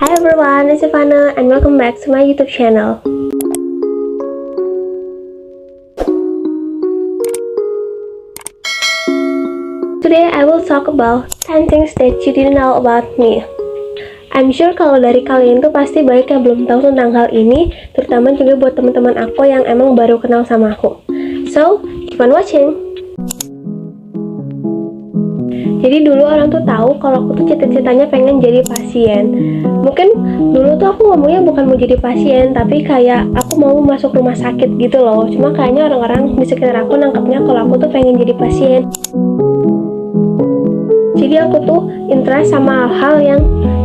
Hi everyone, it's Ivana and welcome back to my YouTube channel. Today I will talk about 10 things that you didn't know about me. I'm sure kalau dari kalian tuh pasti banyak yang belum tahu tentang hal ini, terutama juga buat teman-teman aku yang emang baru kenal sama aku. So, keep on watching. Jadi dulu orang tuh tahu kalau aku tuh cita-citanya pengen jadi pasien. Mungkin dulu tuh aku ngomongnya bukan mau jadi pasien, tapi kayak aku mau masuk rumah sakit gitu loh. Cuma kayaknya orang-orang di sekitar aku nangkepnya kalau aku tuh pengen jadi pasien. Jadi aku tuh interest sama hal-hal yang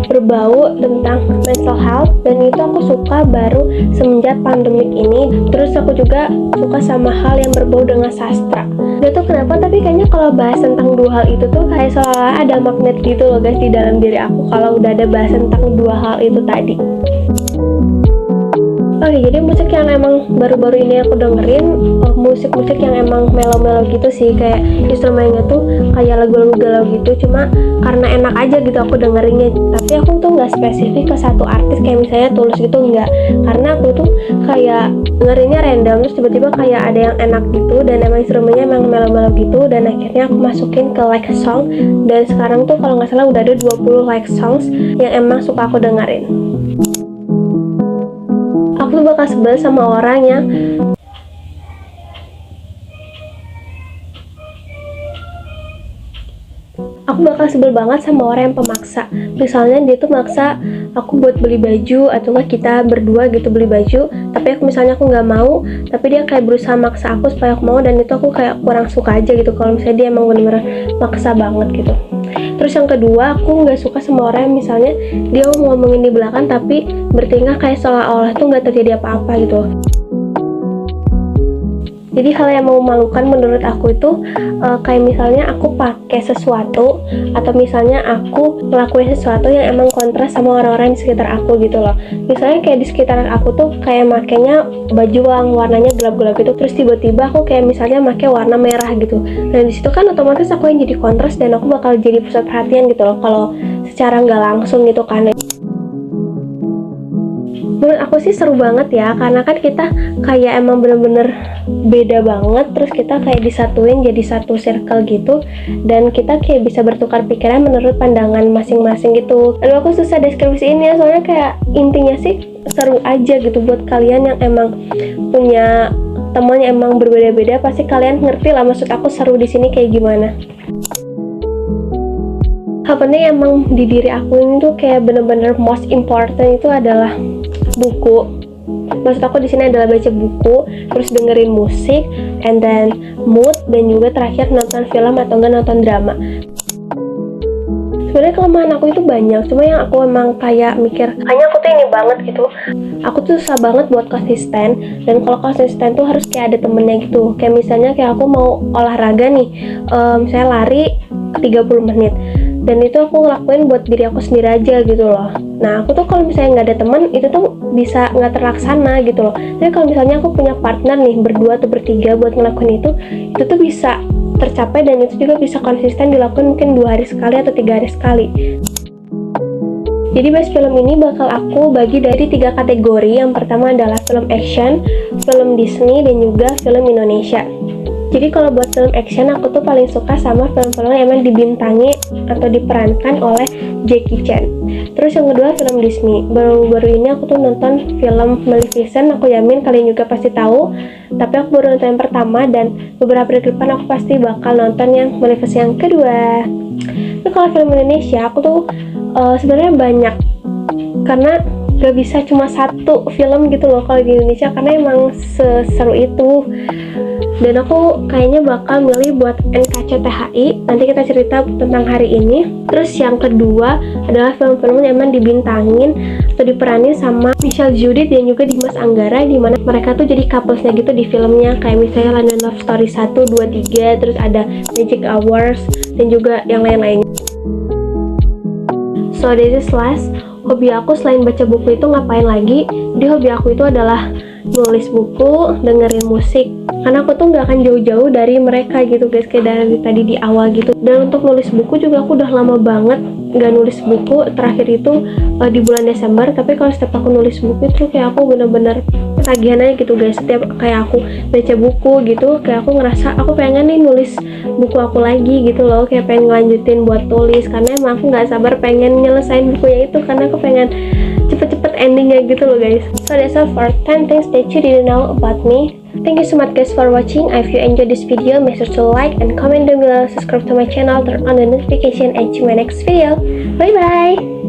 berbau tentang mental health, dan itu aku suka baru semenjak pandemik ini. Terus aku juga suka sama hal yang berbau dengan sastra. Gak tau kenapa, tapi kayaknya kalau bahas tentang dua hal itu tuh kayak seolah ada magnet gitu loh guys di dalam diri aku kalau udah ada bahas tentang dua hal itu tadi. Oke, jadi musik yang emang baru-baru ini aku dengerin, musik-musik yang emang melo-melo gitu sih, kayak instrumennya tuh kayak lagu-lagu galau gitu, cuma karena enak aja gitu aku dengerinnya. Tapi aku tuh nggak spesifik ke satu artis kayak misalnya Tulus gitu, nggak, karena aku tuh kayak dengerinnya random, terus tiba-tiba kayak ada yang enak gitu, dan emang instrumennya emang melo-melo gitu, dan akhirnya aku masukin ke like song, dan sekarang tuh kalau nggak salah udah ada 20 like songs yang emang suka aku dengerin. Aku tuh bakal sebel sama orang yang pemaksa. Misalnya dia tuh maksa aku buat beli baju, atau nggak kita berdua gitu beli baju, tapi aku misalnya aku nggak mau, tapi dia kayak berusaha maksa aku supaya aku mau, dan itu aku kayak kurang suka aja gitu kalau misalnya dia emang bener-bener maksa banget gitu. Terus yang kedua, aku nggak suka sama orang yang misalnya dia mau ngomongin di belakang tapi bertingkah kayak seolah-olah tuh nggak terjadi apa-apa gitu. Jadi hal yang memalukan menurut aku itu kayak misalnya aku pakai sesuatu, atau misalnya aku ngelakuin sesuatu yang emang kontras sama orang-orang di sekitar aku gitu loh. Misalnya kayak di sekitar aku tuh kayak makainya baju yang warnanya gelap-gelap gitu, terus tiba-tiba aku kayak misalnya pakai warna merah gitu. Dan di situ kan otomatis aku yang jadi kontras, dan aku bakal jadi pusat perhatian gitu loh kalau secara nggak langsung gitu kan. Menurut aku sih seru banget ya, karena kan kita kayak emang bener-bener beda banget, terus kita kayak disatuin jadi satu circle gitu, dan kita kayak bisa bertukar pikiran menurut pandangan masing-masing gitu. Lalu aku susah deskripsiin ya, soalnya kayak intinya sih seru aja gitu buat kalian yang emang punya teman yang emang berbeda-beda, pasti kalian ngerti lah maksud aku seru di sini kayak gimana. Hal penting emang di diri aku ini tuh kayak bener-bener most important itu adalah buku. Maksud aku di sini adalah baca buku, terus dengerin musik, and then mood, dan juga terakhir nonton film atau enggak nonton drama. Sebenarnya kelemahan aku itu banyak, cuma yang aku emang kayak mikir kayaknya aku tuh ini banget gitu. Aku tuh susah banget buat konsisten, dan kalau konsisten tuh harus kayak ada temennya gitu. Kayak misalnya kayak aku mau olahraga nih, misalnya lari 30 menit, dan itu aku ngelakuin buat diri aku sendiri aja gitu loh. Nah aku tuh kalau misalnya nggak ada teman, itu tuh bisa nggak terlaksana gitu loh. Tapi kalau misalnya aku punya partner nih, berdua atau bertiga buat ngelakuin itu tuh bisa tercapai, dan itu juga bisa konsisten dilakukan mungkin 2 hari sekali atau 3 hari sekali. Jadi best film ini bakal aku bagi dari 3 kategori. Yang pertama adalah film action, film Disney, dan juga film Indonesia. Jadi kalau buat film action, aku tuh paling suka sama film-film yang emang dibintangi atau diperankan oleh Jackie Chan. Terus yang kedua film Disney. Baru-baru ini aku tuh nonton film Maleficent. Aku yamin kalian juga pasti tahu, tapi aku baru nonton yang pertama, dan beberapa hari ke depan aku pasti bakal nonton yang Maleficent yang kedua. Tapi kalau film Indonesia, aku tuh sebenarnya banyak, karena gak bisa cuma satu film gitu loh kalau di Indonesia, karena emang seseru itu. Dan aku kayaknya bakal milih buat NKCTHI. Nanti kita cerita tentang hari ini. Terus yang kedua adalah film-film yang emang dibintangin atau diperanin sama Michelle Judith dan juga Dimas Anggara, dimana mereka tuh jadi couplesnya gitu di filmnya. Kayak misalnya London Love Story 1, 2, 3, terus ada Magic Hours, dan juga yang lain-lain. So this is last. Hobi aku selain baca buku itu ngapain lagi? Jadi hobi aku itu adalah nulis buku, dengerin musik. Karena aku tuh gak akan jauh-jauh dari mereka gitu guys, kayak dari tadi di awal gitu. Dan untuk nulis buku juga aku udah lama banget nggak nulis buku terakhir itu di bulan Desember, tapi kalau setiap aku nulis buku itu kayak aku bener-bener tagihan aja gitu guys. Setiap kayak aku baca buku gitu, kayak aku ngerasa aku pengen nih nulis buku aku lagi gitu loh, kayak pengen ngelanjutin buat tulis, karena emang aku nggak sabar pengen nyelesain bukunya itu, karena aku pengen cepet-cepet endingnya gitu loh guys. So that's all for 10 things that you didn't know about me. Thank you so much guys for watching. If you enjoyed this video, make sure to like and comment down below, subscribe to my channel, turn on the notification, and see you in my next video. Bye bye.